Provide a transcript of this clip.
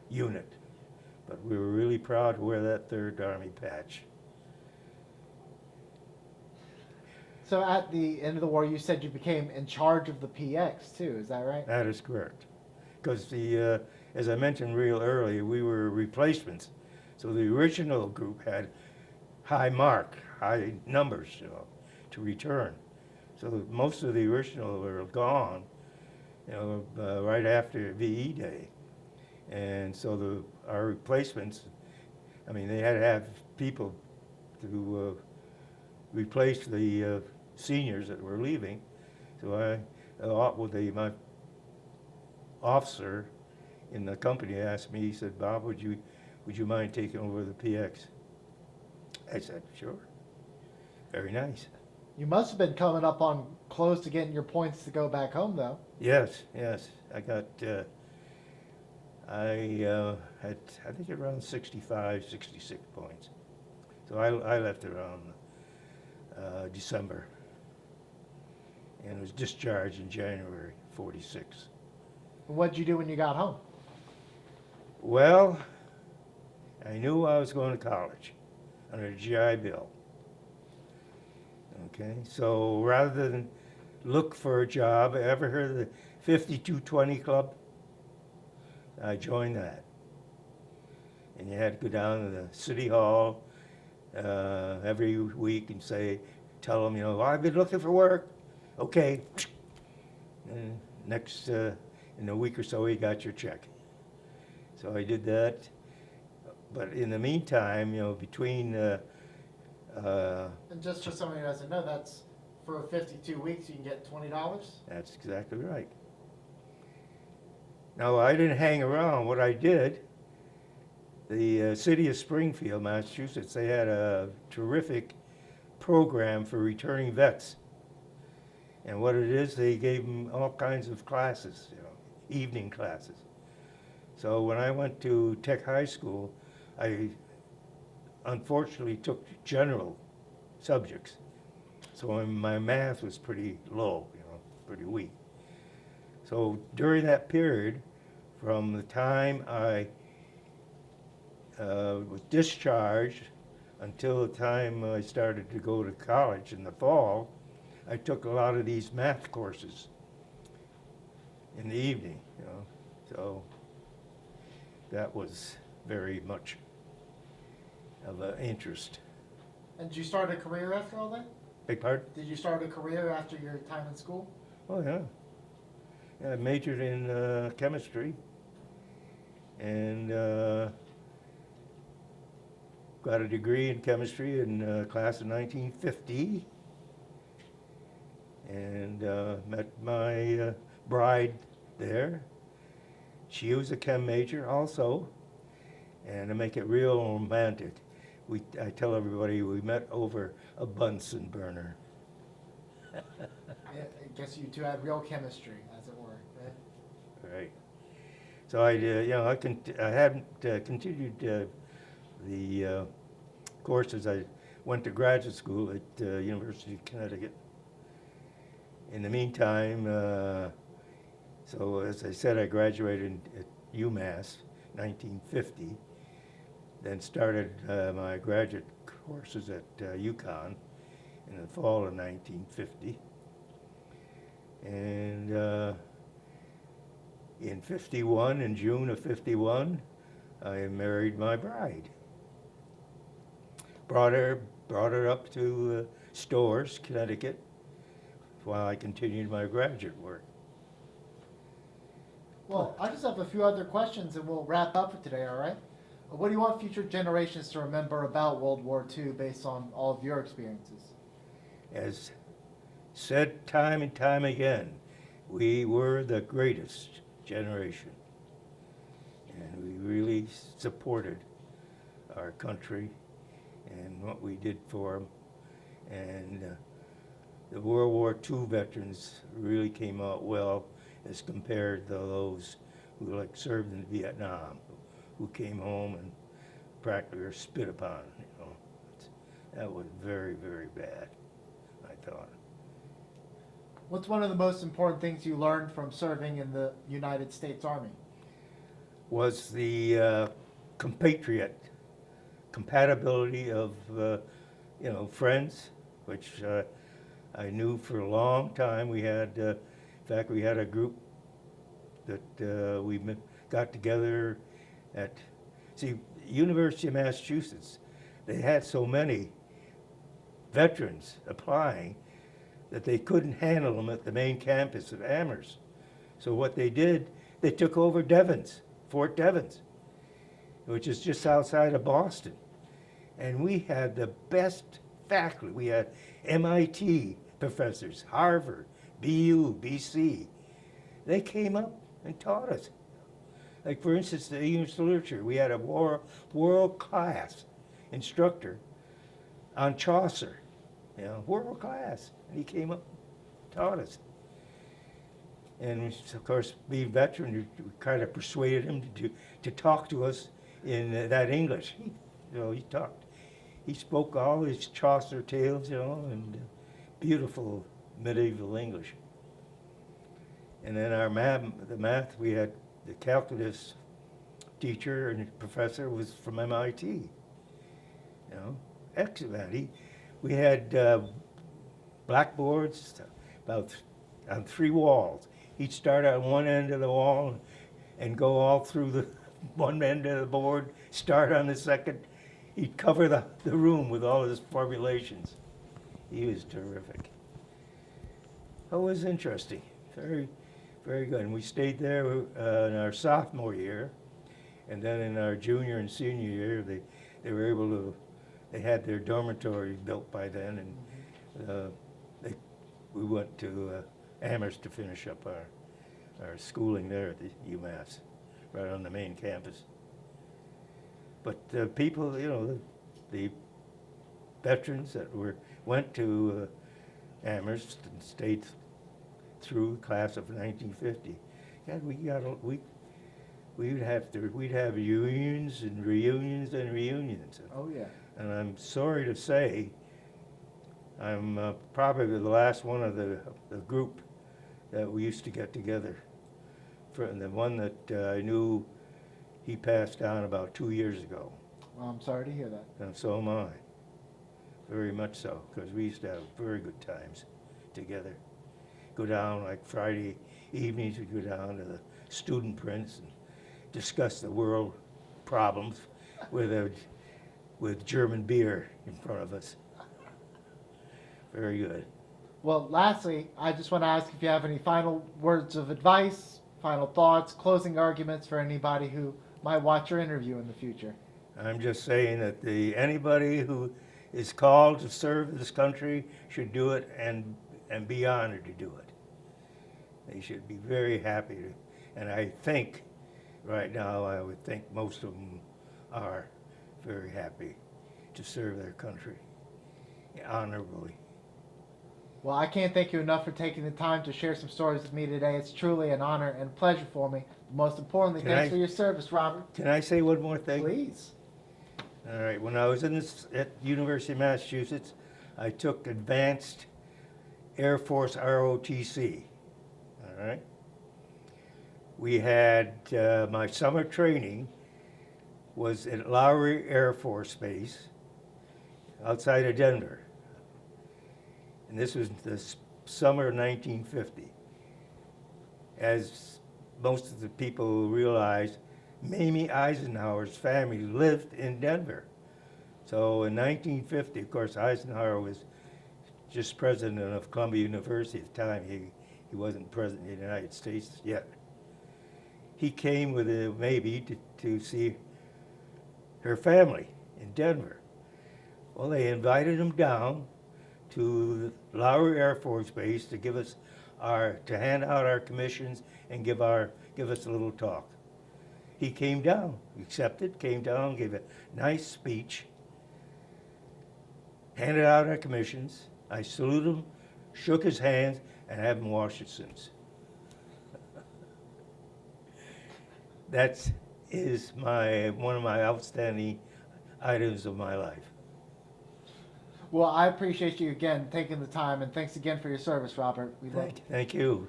unit. But we were really proud to wear that Third Army patch. So at the end of the war, you said you became in charge of the PX too. Is that right? That is correct. Because as I mentioned real early, we were replacements. So the original group had high numbers, to return. So most of the original were gone, right after VE Day. And so our replacements, I mean, they had to have people to replace the seniors that were leaving. So my officer in the company asked me, he said, Bob, would you mind taking over the PX? I said, sure. Very nice. You must have been coming up on close to getting your points to go back home, though. Yes. I got, had, I think around 65, 66 points. So I left around December and was discharged in January 46. What'd you do when you got home? Well, I knew I was going to college under the GI Bill. Okay, so rather than look for a job, ever heard of the 5220 Club? I joined that. And you had to go down to the city hall every week and tell them, I've been looking for work. Okay. And next, in a week or so, you got your check. So I did that. But in the meantime, between And just for somebody who doesn't know, that's for 52 weeks you can get $20. That's exactly right. Now, I didn't hang around. What I did, the city of Springfield, Massachusetts, they had a terrific program for returning vets. And what it is, they gave them all kinds of classes, evening classes. So when I went to Tech High School, I unfortunately took general subjects. So my math was pretty low, pretty weak. So during that period, from the time I was discharged until the time I started to go to college in the fall, I took a lot of these math courses in the evening, So that was very much of an interest. And did you start a career after all that? Big pardon? Did you start a career after your time in school? Oh, yeah. I majored in chemistry and got a degree in chemistry in class of 1950 and met my bride there. She was a chem major also, and to make it real romantic, I tell everybody we met over a Bunsen burner. Yeah, I guess you two had real chemistry, as it were, right? Right. So I hadn't continued the courses. I went to graduate school at University of Connecticut. In the meantime, so as I said, I graduated at UMass 1950, then started my graduate courses at UConn in the fall of 1950. And in 51, in June of 51, I married my bride. Brought her up to Storrs, Connecticut, while I continued my graduate work. Well, I just have a few other questions and we'll wrap up for today, all right? What do you want future generations to remember about World War II based on all of your experiences? As said time and time again, we were the greatest generation. And we really supported our country and what we did for them. And the World War II veterans really came out well as compared to those who served in Vietnam, who came home and practically were spit upon. That was very, very bad, I thought. What's one of the most important things you learned from serving in the United States Army? was the compatriot, compatibility of, friends, which I knew for a long time. We had, in fact, we had a group that got together at, see, University of Massachusetts. They had so many veterans applying that they couldn't handle them at the main campus of Amherst. So what they did, they took over Devens, Fort Devens, which is just outside of Boston. And we had the best faculty. We had MIT professors, Harvard, BU, BC. They came up and taught us. Like, for instance, the English literature, we had a world-class instructor on Chaucer, world-class. And he came up and taught us. And of course, being veteran, we kind of persuaded him to talk to us in that English. He spoke all his Chaucer tales, and beautiful medieval English. And then the math, we had the calculus teacher and professor was from MIT. Excellent. We had blackboards about on 3 walls. He'd start on one end of the wall and go all through the one end of the board, start on the second. He'd cover the room with all his formulations. He was terrific. It was interesting. Very, very good. And we stayed there in our sophomore year, and then in our junior and senior year, they were able to, they had their dormitory built by then, and we went to Amherst to finish up our schooling there at the UMass, right on the main campus. But the people, the veterans that went to Amherst and stayed through the class of 1950, we'd have reunions and reunions and reunions. Oh yeah. And I'm sorry to say, I'm probably the last one of the group that we used to get together. And the one that I knew, he passed on about 2 years ago. Well, I'm sorry to hear that. And so am I. Very much so, because we used to have very good times together. Go down, like Friday evenings, we'd go down to the student prints and discuss the world problems with German beer in front of us. Very good. Well, lastly, I just want to ask if you have any final words of advice, final thoughts, closing arguments for anybody who might watch your interview in the future. I'm just saying that anybody who is called to serve this country should do it and be honored to do it. They should be very happy to, and I think right now I would think most of them are very happy to serve their country honorably. Well, I can't thank you enough for taking the time to share some stories with me today. It's truly an honor and pleasure for me. Most importantly, thanks for your service, Robert. Can I say one more thing? Please. All right. When I was at University of Massachusetts, I took advanced Air Force ROTC. All right. We had my summer training was at Lowry Air Force Base outside of Denver. And this was the summer of 1950. As most of the people realize, Mamie Eisenhower's family lived in Denver. So in 1950, of course, Eisenhower was just president of Columbia University at the time. He wasn't president of the United States yet. He came with maybe to see her family in Denver. Well, they invited him down to Lowry Air Force Base to give us to hand out our commissions and give us a little talk. He came down, accepted, came down, gave a nice speech, handed out our commissions. I saluted him, shook his hands, and haven't washed it since. That is one of my outstanding items of my life. Well, I appreciate you again taking the time, and thanks again for your service, Robert. Thank you.